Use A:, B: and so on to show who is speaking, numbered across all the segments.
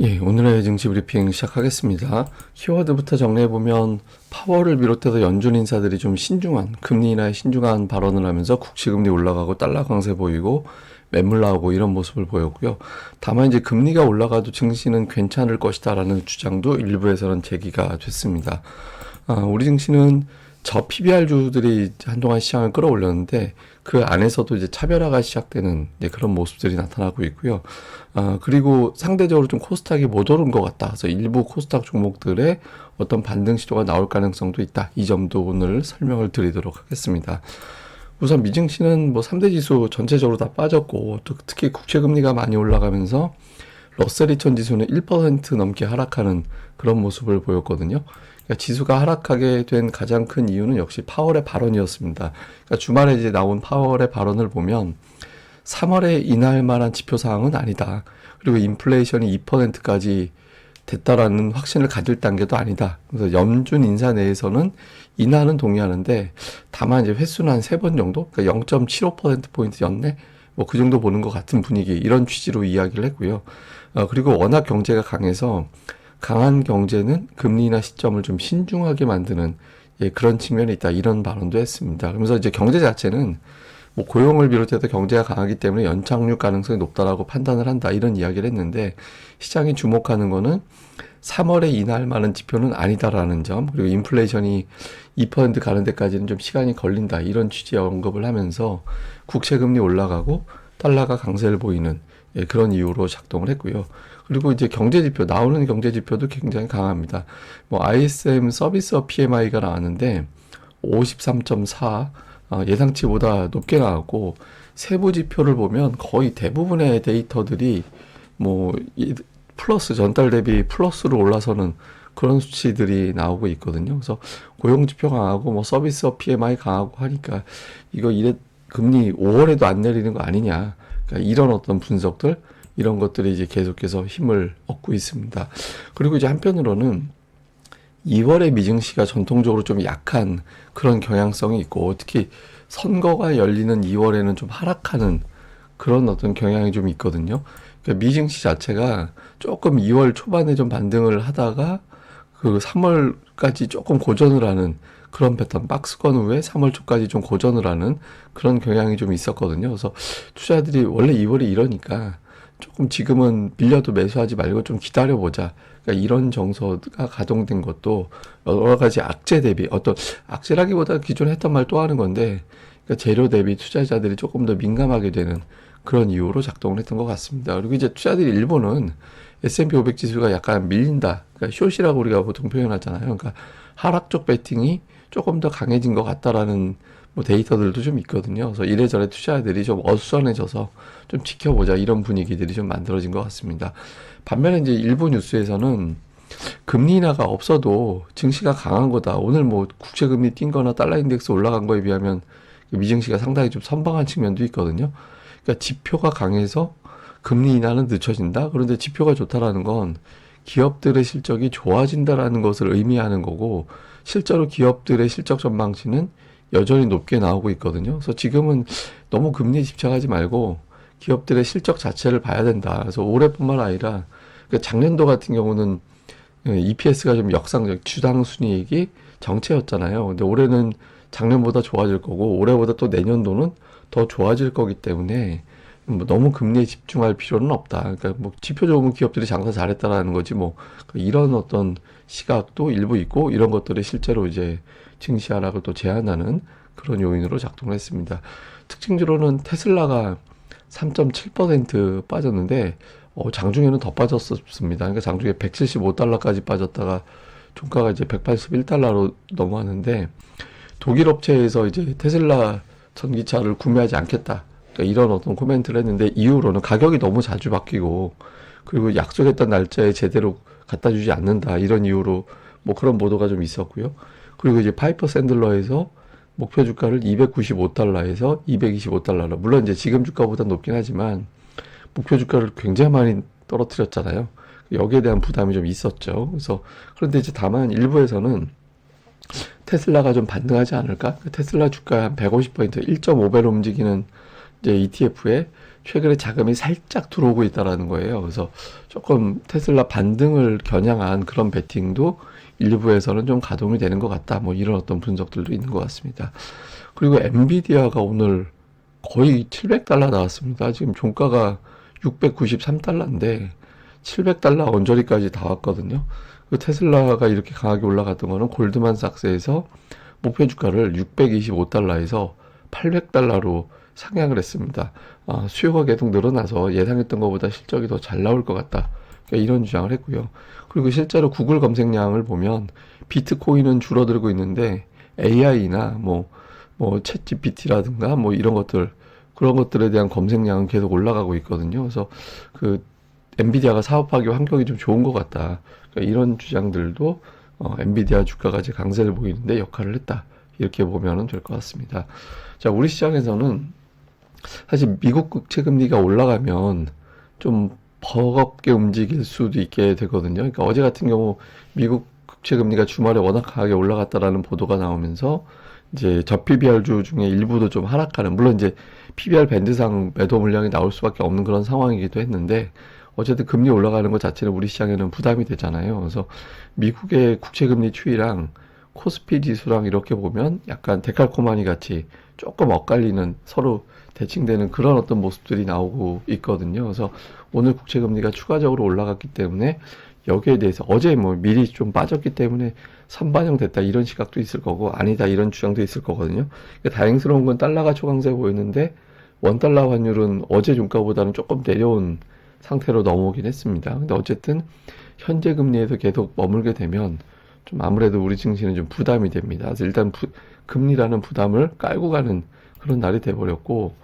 A: 예, 오늘의 증시 브리핑 시작하겠습니다. 키워드부터 정리해보면 파월을 비롯해서 연준 인사들이 좀 신중한, 금리 인하에 신중한 발언을 하면서 국채금리 올라가고 달러 강세 보이고 매물 나오고 이런 모습을 보였고요. 다만 이제 금리가 올라가도 증시는 괜찮을 것이다라는 주장도 일부에서는 제기가 됐습니다. 우리 증시는 저 PBR주들이 한동안 시장을 끌어올렸는데 그 안에서도 이제 차별화가 시작되는 그런 모습들이 나타나고 있고요. 그리고 상대적으로 좀 코스닥이 못 오른 것 같다. 그래서 일부 코스닥 종목들의 어떤 반등 시도가 나올 가능성도 있다. 이 점도 오늘 설명을 드리도록 하겠습니다. 우선 미증시는 뭐 3대 지수 전체적으로 다 빠졌고 또 특히 국채금리가 많이 올라가면서 러셀 2000 지수는 1% 넘게 하락하는 그런 모습을 보였거든요. 그러니까 지수가 하락하게 된 가장 큰 이유는 역시 파월의 발언이었습니다. 그러니까 주말에 이제 나온 파월의 발언을 보면 3월에 인하할 만한 지표 사항은 아니다. 그리고 인플레이션이 2%까지 됐다라는 확신을 가질 단계도 아니다. 그래서 연준 인사 내에서는 인하는 동의하는데 다만 이제 횟수는 한 3번 정도? 그러니까 0.75%포인트 였네? 뭐 그 정도 보는 것 같은 분위기, 이런 취지로 이야기를 했고요. 그리고 워낙 경제가 강해서 강한 경제는 금리 인하 시점을 좀 신중하게 만드는 그런 측면이 있다. 이런 발언도 했습니다. 그러면서 이제 경제 자체는 뭐 고용을 비롯해서 경제가 강하기 때문에 연착륙 가능성이 높다라고 판단을 한다. 이런 이야기를 했는데 시장이 주목하는 거는 3월에 인하할 만한 지표는 아니다라는 점, 그리고 인플레이션이 2% 가는 데까지는 좀 시간이 걸린다. 이런 취지의 언급을 하면서 국채금리 올라가고 달러가 강세를 보이는 그런 이유로 작동을 했고요. 그리고 이제 경제지표, 나오는 경제지표도 굉장히 강합니다. 뭐 ISM 서비스업 PMI가 나왔는데 53.4, 예상치보다 높게 나왔고, 세부 지표를 보면 거의 대부분의 데이터들이 뭐 플러스, 전달 대비 플러스로 올라서는 그런 수치들이 나오고 있거든요. 그래서 고용지표 강하고 뭐 서비스업 PMI 강하고 하니까 이거 금리 5월에도 안 내리는 거 아니냐. 그러니까 이런 어떤 분석들, 이런 것들이 이제 계속해서 힘을 얻고 있습니다. 그리고 이제 한편으로는 2월에 미증시가 전통적으로 좀 약한 그런 경향성이 있고, 특히 선거가 열리는 2월에는 좀 하락하는 그런 어떤 경향이 좀 있거든요. 그러니까 미증시 자체가 조금 2월 초반에 좀 반등을 하다가 그 3월까지 조금 고전을 하는 그런 패턴, 박스권 후에 3월 초까지 좀 고전을 하는 그런 경향이 좀 있었거든요. 그래서 투자들이 원래 2월이 이러니까 조금 지금은 밀려도 매수하지 말고 좀 기다려보자. 그러니까 이런 정서가 가동된 것도 여러 가지 악재 대비, 어떤 악재라기보다 기존에 했던 말 또 하는 건데, 그러니까 재료 대비 투자자들이 조금 더 민감하게 되는 그런 이유로 작동을 했던 것 같습니다. 그리고 이제 투자들이 일본은 S&P 500 지수가 약간 밀린다. 그러니까 숏이라고 우리가 보통 표현하잖아요. 그러니까 하락 쪽 배팅이 조금 더 강해진 것 같다라는 뭐 데이터들도 좀 있거든요. 그래서 이래저래 투자들이 좀 어수선해져서 좀 지켜보자, 이런 분위기들이 좀 만들어진 것 같습니다. 반면에 이제 일부 뉴스에서는 금리 인하가 없어도 증시가 강한 거다. 오늘 뭐 국채금리 뛴 거나 달러 인덱스 올라간 거에 비하면 미증시가 상당히 좀 선방한 측면도 있거든요. 그러니까 지표가 강해서 금리 인하는 늦춰진다. 그런데 지표가 좋다라는 건 기업들의 실적이 좋아진다라는 것을 의미하는 거고, 실제로 기업들의 실적 전망치는 여전히 높게 나오고 있거든요. 그래서 지금은 너무 금리에 집착하지 말고 기업들의 실적 자체를 봐야 된다. 그래서 올해뿐만 아니라 작년도 같은 경우는 EPS가 좀 역상적, 주당 순이익이 정체였잖아요. 근데 올해는 작년보다 좋아질 거고, 올해보다 또 내년도는 더 좋아질 거기 때문에 뭐 너무 금리에 집중할 필요는 없다. 그러니까 뭐 지표 좋으면 기업들이 장사 잘했다라는 거지, 뭐 이런 어떤 시각도 일부 있고, 이런 것들이 실제로 이제 증시 하락을 또 제한하는 그런 요인으로 작동을 했습니다. 특징적으로는 테슬라가 3.7% 빠졌는데 장중에는 더 빠졌었습니다. 그러니까 장중에 175달러까지 빠졌다가 종가가 이제 181달러로 넘어왔는데, 독일 업체에서 이제 테슬라 전기차를 구매하지 않겠다, 그러니까 이런 어떤 코멘트를 했는데, 이후로는 가격이 너무 자주 바뀌고, 그리고 약속했던 날짜에 제대로 갖다 주지 않는다, 이런 이유로 뭐 그런 보도가 좀 있었고요. 그리고 이제 파이퍼 샌들러에서 목표 주가를 295달러에서 225달러로, 물론 이제 지금 주가보다 높긴 하지만 목표 주가를 굉장히 많이 떨어뜨렸잖아요. 여기에 대한 부담이 좀 있었죠. 그래서 그런데 이제 다만 일부에서는 테슬라가 좀 반등하지 않을까? 테슬라 주가 한 150포인트, 1.5배로 움직이는 이제 ETF에 최근에 자금이 살짝 들어오고 있다라는 거예요. 그래서 조금 테슬라 반등을 겨냥한 그런 베팅도 일부에서는 좀 가동이 되는 것 같다. 뭐 이런 어떤 분석들도 있는 것 같습니다. 그리고 엔비디아가 오늘 거의 700달러 나왔습니다. 지금 종가가 693달러인데 700달러 언저리까지 다 왔거든요. 그 테슬라가 이렇게 강하게 올라갔던 거는 골드만삭스에서 목표 주가를 625달러에서 800달러로 상향을 했습니다. 수요가 계속 늘어나서 예상했던 것보다 실적이 더 잘 나올 것 같다. 그러니까 이런 주장을 했고요. 그리고 실제로 구글 검색량을 보면 비트코인은 줄어들고 있는데 AI나 챗 GPT라든가 뭐 이런 것들, 그런 것들에 대한 검색량은 계속 올라가고 있거든요. 그래서 그 엔비디아가 사업하기 환경이 좀 좋은 것 같다. 그러니까 이런 주장들도 엔비디아 주가가 이제 강세를 보이는데 역할을 했다. 이렇게 보면 될 것 같습니다. 자, 우리 시장에서는 사실 미국 국채 금리가 올라가면 좀 버겁게 움직일 수도 있게 되거든요. 그러니까 어제 같은 경우 미국 국채 금리가 주말에 워낙 강하게 올라갔다라는 보도가 나오면서 이제 저PBR주 중에 일부도 좀 하락하는, 물론 이제 PBR 밴드상 매도 물량이 나올 수밖에 없는 그런 상황이기도 했는데 어쨌든 금리 올라가는 것 자체는 우리 시장에는 부담이 되잖아요. 그래서 미국의 국채 금리 추이랑 코스피 지수랑 이렇게 보면 약간 데칼코마니 같이 조금 엇갈리는, 서로 대칭되는 그런 어떤 모습들이 나오고 있거든요. 그래서 오늘 국채 금리가 추가적으로 올라갔기 때문에 여기에 대해서 어제 뭐 미리 좀 빠졌기 때문에 선반영 됐다 이런 시각도 있을 거고, 아니다 이런 주장도 있을 거거든요. 그러니까 다행스러운 건 달러가 초강세 보이는데 원달러 환율은 어제 종가보다는 조금 내려온 상태로 넘어오긴 했습니다. 근데 어쨌든 현재 금리에서 계속 머물게 되면 좀 아무래도 우리 증시는 좀 부담이 됩니다. 그래서 일단 금리라는 부담을 깔고 가는 그런 날이 돼버렸고,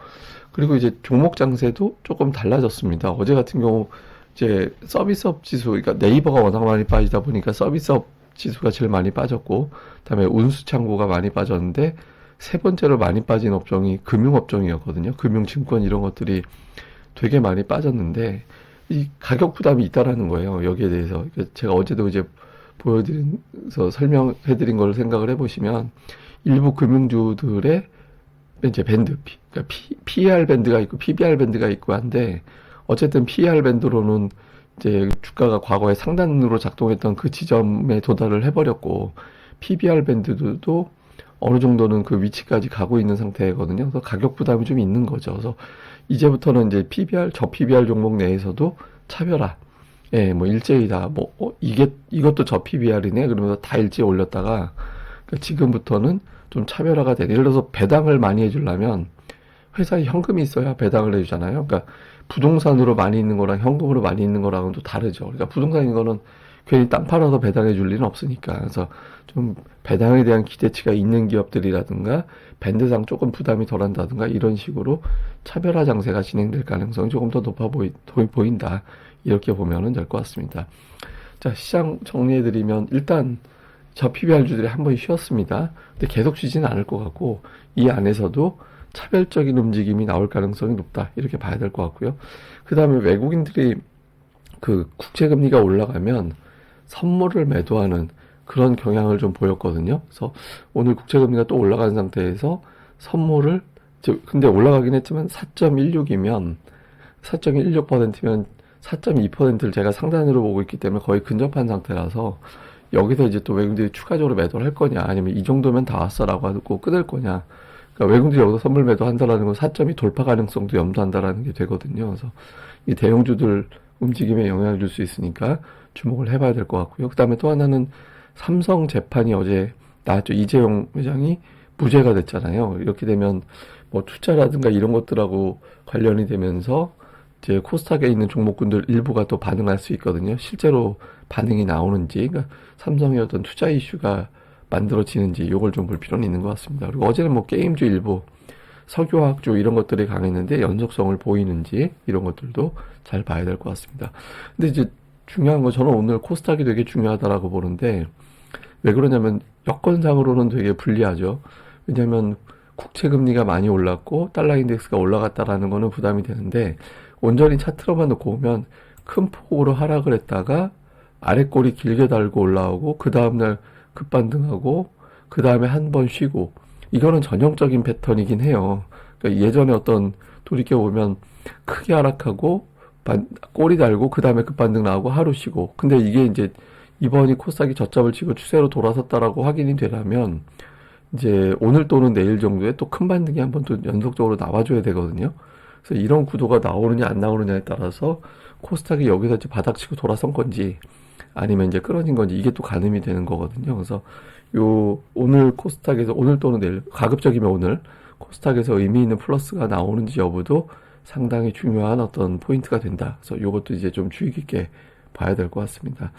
A: 그리고 이제 종목 장세도 조금 달라졌습니다. 어제 같은 경우 이제 서비스업 지수, 그러니까 네이버가 워낙 많이 빠지다 보니까 서비스업 지수가 제일 많이 빠졌고, 그다음에 운수창고가 많이 빠졌는데 세 번째로 많이 빠진 업종이 금융업종이었거든요. 금융증권 이런 것들이 되게 많이 빠졌는데 이 가격 부담이 있다라는 거예요. 여기에 대해서 제가 어제도 이제 보여드린서 설명해드린 걸 생각을 해보시면 일부 금융주들의 이제 밴드, 그러니까 PER 밴드가 있고 PBR 밴드가 있고 한데, 어쨌든 PER 밴드로는 이제 주가가 과거에 상단으로 작동했던 그 지점에 도달을 해버렸고, PBR 밴드도 어느 정도는 그 위치까지 가고 있는 상태거든요. 그래서 가격 부담이 좀 있는 거죠. 그래서 이제부터는 이제 PBR, 저 PBR 종목 내에서도 차별화. 예, 뭐 일제히 다, 이것도 저 PBR이네? 그러면서 다 일제히 올렸다가, 그러니까 지금부터는 좀 차별화가 되네. 예를 들어서 배당을 많이 해주려면 회사에 현금이 있어야 배당을 해주잖아요. 그러니까 부동산으로 많이 있는 거랑 현금으로 많이 있는 거랑은 또 다르죠. 그러니까 부동산인 거는 괜히 땅 팔아서 배당해 줄 리는 없으니까. 그래서 좀 배당에 대한 기대치가 있는 기업들이라든가 밴드상 조금 부담이 덜한다든가 이런 식으로 차별화 장세가 진행될 가능성이 조금 더 높아 보인다. 이렇게 보면 될 것 같습니다. 자, 시장 정리해드리면 일단 저 PBR주들이 한 번 쉬었습니다. 근데 계속 쉬지는 않을 것 같고, 이 안에서도 차별적인 움직임이 나올 가능성이 높다. 이렇게 봐야 될 것 같고요. 그 다음에 외국인들이 그 국채금리가 올라가면 선물을 매도하는 그런 경향을 좀 보였거든요. 그래서 오늘 국채금리가 또 올라간 상태에서 선물을, 근데 올라가긴 했지만 4.16이면, 4.16%면 4.2%를 제가 상단으로 보고 있기 때문에 거의 근접한 상태라서 여기서 이제 또 외국인들이 추가적으로 매도를 할 거냐, 아니면 이 정도면 다 왔어라고 하고 끊을 거냐. 그러니까 외국인들이 여기서 선물 매도 한다라는 건 4점이 돌파 가능성도 염두한다라는 게 되거든요. 그래서 이 대형주들 움직임에 영향을 줄 수 있으니까 주목을 해봐야 될 것 같고요. 그 다음에 또 하나는 삼성 재판이 어제 나왔죠. 이재용 회장이 무죄가 됐잖아요. 이렇게 되면 뭐 투자라든가 이런 것들하고 관련이 되면서 이제 코스닥에 있는 종목군들 일부가 또 반응할 수 있거든요. 실제로 반응이 나오는지, 그러니까 삼성의 어떤 투자 이슈가 만들어지는지 이걸 좀 볼 필요는 있는 것 같습니다. 그리고 어제는 뭐 게임주 일부, 석유화학주 이런 것들이 강했는데 연속성을 보이는지 이런 것들도 잘 봐야 될 것 같습니다. 근데 이제 중요한 건, 저는 오늘 코스닥이 되게 중요하다라고 보는데, 왜 그러냐면 여건상으로는 되게 불리하죠. 왜냐하면 국채 금리가 많이 올랐고 달러 인덱스가 올라갔다라는 거는 부담이 되는데, 온전히 차트로만 놓고 보면 큰 폭으로 하락을 했다가 아래 꼬리 길게 달고 올라오고 그 다음날 급반등하고 그 다음에 한 번 쉬고, 이거는 전형적인 패턴이긴 해요. 그러니까 예전에 어떤 돌이켜보면 크게 하락하고 꼬리 달고 그 다음에 급반등 나오고 하루 쉬고 근데 이게 이제 이번이 코스닥이 저점을 치고 추세로 돌아섰다라고 확인이 되려면 이제 오늘 또는 내일 정도에 또 큰 반등이 한번 또 연속적으로 나와줘야 되거든요. 그래서 이런 구도가 나오느냐 안 나오느냐에 따라서 코스닥이 여기서 이제 바닥치고 돌아선 건지 아니면 이제 끌어진 건지 이게 또 가늠이 되는 거거든요. 그래서 요 오늘 코스닥에서 오늘 또는 내일 가급적이면 오늘 코스닥에서 의미 있는 플러스가 나오는지 여부도 상당히 중요한 어떤 포인트가 된다. 그래서 요것도 이제 좀 주의 깊게 봐야 될 것 같습니다.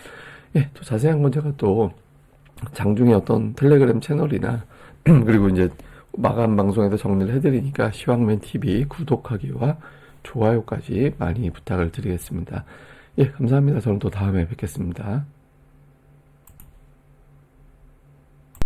A: 예, 또 자세한 건 제가 또 장중에 어떤 텔레그램 채널이나 그리고 이제 마감 방송에서 정리를 해드리니까 시황맨 TV 구독하기와 좋아요까지 많이 부탁을 드리겠습니다. 예, 감사합니다. 저는 또 다음에 뵙겠습니다.